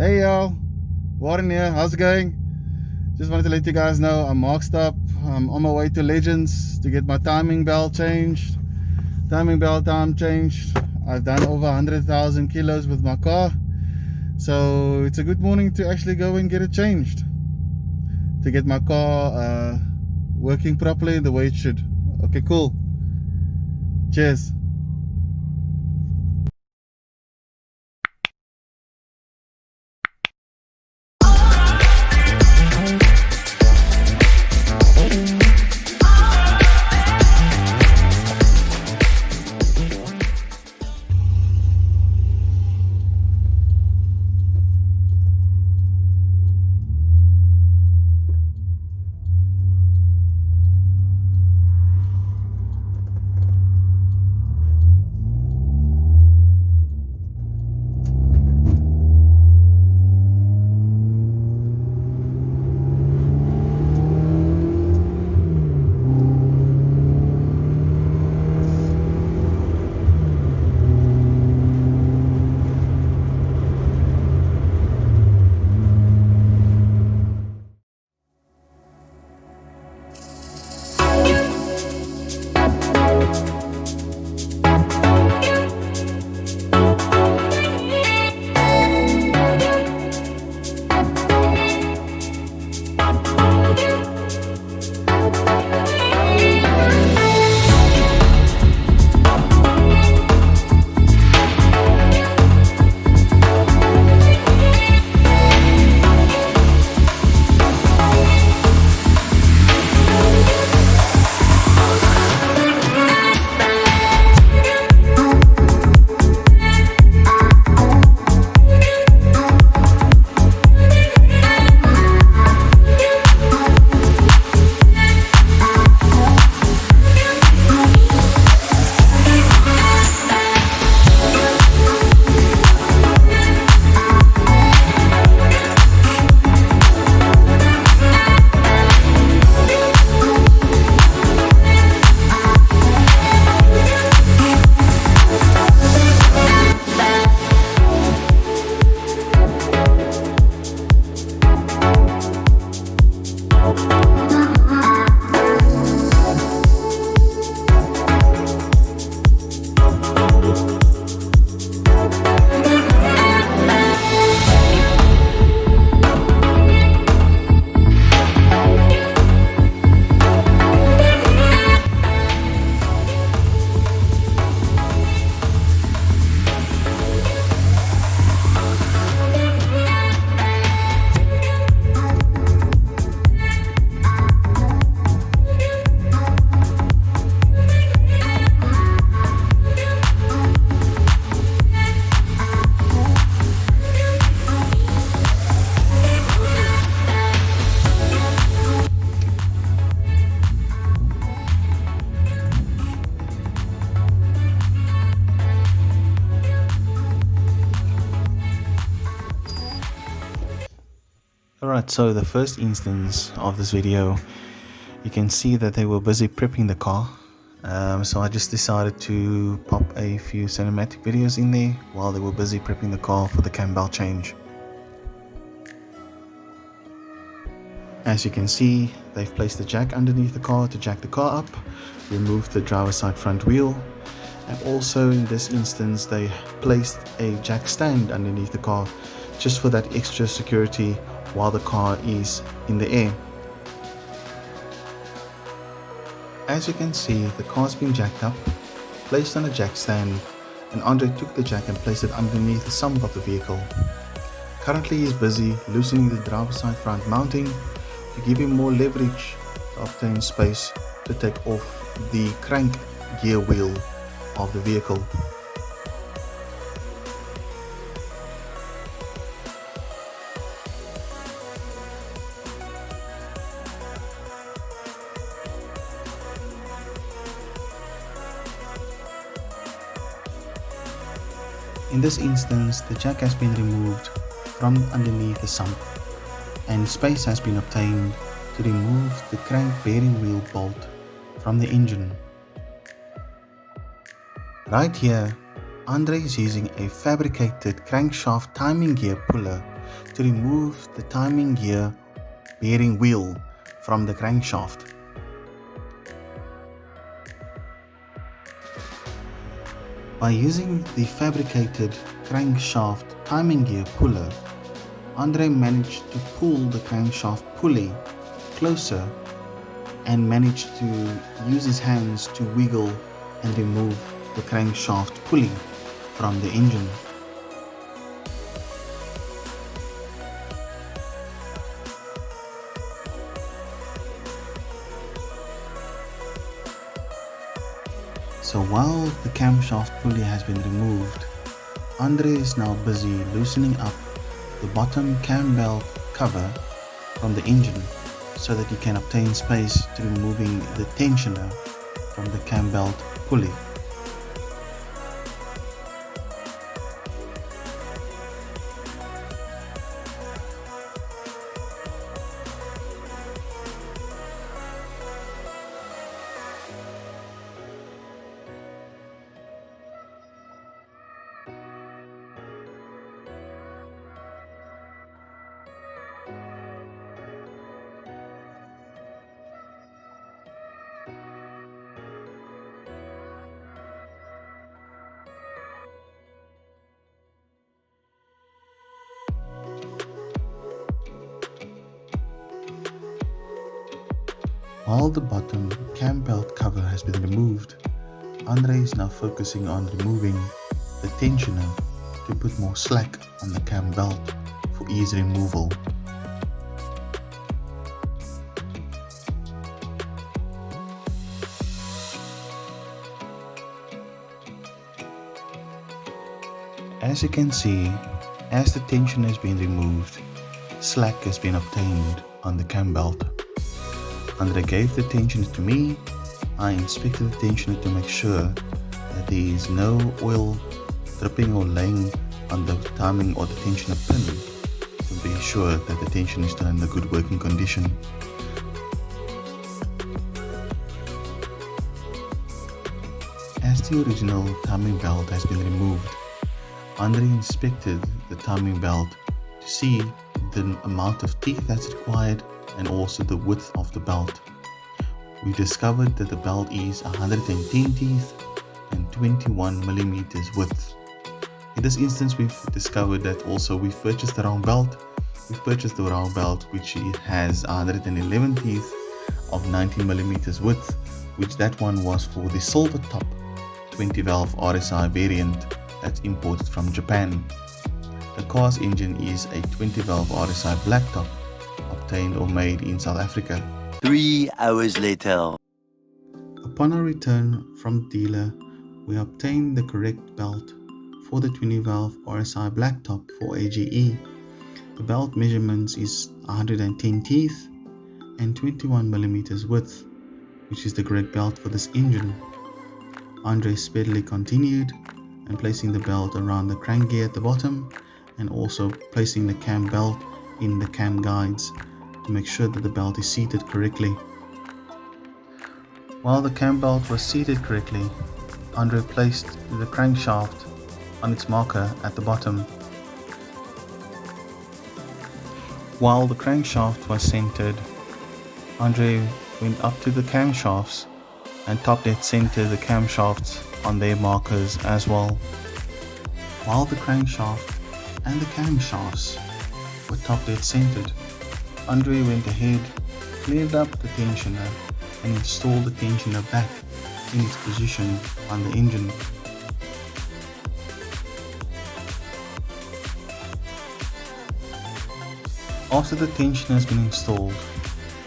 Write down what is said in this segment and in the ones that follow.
Hey y'all, Warren here, how's it going? Just wanted to let you guys know I'm marked up. I'm on my way to Legends to get my timing belt changed. Timing belt time changed. I've done over 100,000 kilos with my car. So it's a good morning to actually go and get it changed. To get my car working properly the way it should. Okay, cool. Cheers. Alright, so the first instance of this video, you can see that they were busy prepping the car. So I just decided to pop a few cinematic videos in there while they were busy prepping the car for the cam belt change. As you can see, they've placed the jack underneath the car to jack the car up, removed the driver's side front wheel, and also in this instance they placed a jack stand underneath the car just for that extra security while the car is in the air. As you can see, the car's been jacked up, placed on a jack stand, and Andre took the jack and placed it underneath the sump of the vehicle. Currently he is busy loosening the driver's side front mounting to give him more leverage to obtain space to take off the crank gear wheel of the vehicle. In this instance, the jack has been removed from underneath the sump and space has been obtained to remove the crank bearing wheel bolt from the engine. Right here, Andre is using a fabricated crankshaft timing gear puller to remove the timing gear bearing wheel from the crankshaft. By using the fabricated crankshaft timing gear puller, Andre managed to pull the crankshaft pulley closer and managed to use his hands to wiggle and remove the crankshaft pulley from the engine. So while the camshaft pulley has been removed, Andre is now busy loosening up the bottom cam belt cover from the engine so that he can obtain space to removing the tensioner from the cam belt pulley. While the bottom cam belt cover has been removed, Andre is now focusing on removing the tensioner to put more slack on the cam belt for ease removal. As you can see, as the tensioner has been removed, slack has been obtained on the cam belt. Andre gave the tensioner to me. I inspected the tensioner to make sure that there is no oil dripping or laying on the timing or the tensioner pin to be sure that the tensioner is still in a good working condition. As the original timing belt has been removed, Andre inspected the timing belt to see the amount of teeth that's required and also the width of the belt. We discovered that the belt is 110 teeth and 21 millimeters width. In this instance, we've discovered that also we've purchased the wrong belt. We've purchased the wrong belt, which has 111 teeth of 90 millimeters width, which that one was for the silver top 20 valve RSI variant that's imported from Japan. The car's engine is a 20 valve RSI blacktop, obtained or made in South Africa. 3 hours later. Upon our return from the dealer, we obtained the correct belt for the 20 valve RSI blacktop for AGE. The belt measurements is 110 teeth and 21 millimeters width, which is the correct belt for this engine. Andre speedily continued and placing the belt around the crank gear at the bottom and also placing the cam belt in the cam guides to make sure that the belt is seated correctly. While the cam belt was seated correctly, Andre placed the crankshaft on its marker at the bottom. While the crankshaft was centered, Andre went up to the camshafts and top dead center the camshafts on their markers as well. While the crankshaft and the camshafts were top dead centered, Andre went ahead, cleared up the tensioner and installed the tensioner back in its position on the engine. After the tensioner has been installed,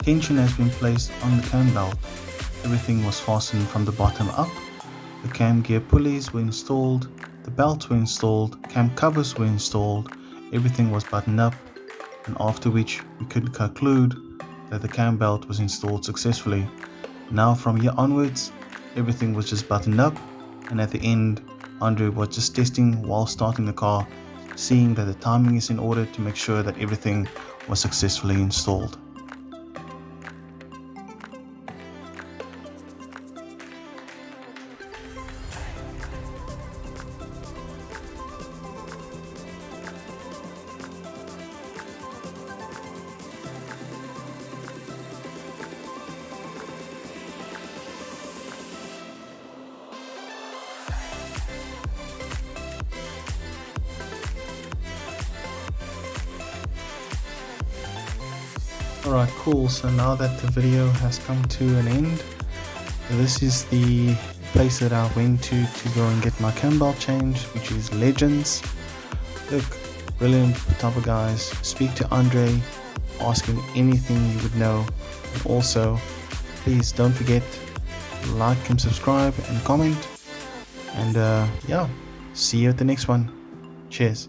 tension has been placed on the cam belt. Everything was fastened from the bottom up. The cam gear pulleys were installed, the belts were installed, cam covers were installed, everything was buttoned up, and after which we could conclude that the cam belt was installed successfully. Now from here onwards, everything was just buttoned up, and at the end, Andre was just testing while starting the car, seeing that the timing is in order to make sure that everything was successfully installed. Alright, cool. So now that the video has come to an end, this is the place that I went to go and get my cam belt changed, which is Legends. Look, brilliant type of guys. Speak to Andre, ask him anything you would know. And also, please don't forget, like and subscribe and comment. And yeah, see you at the next one. Cheers.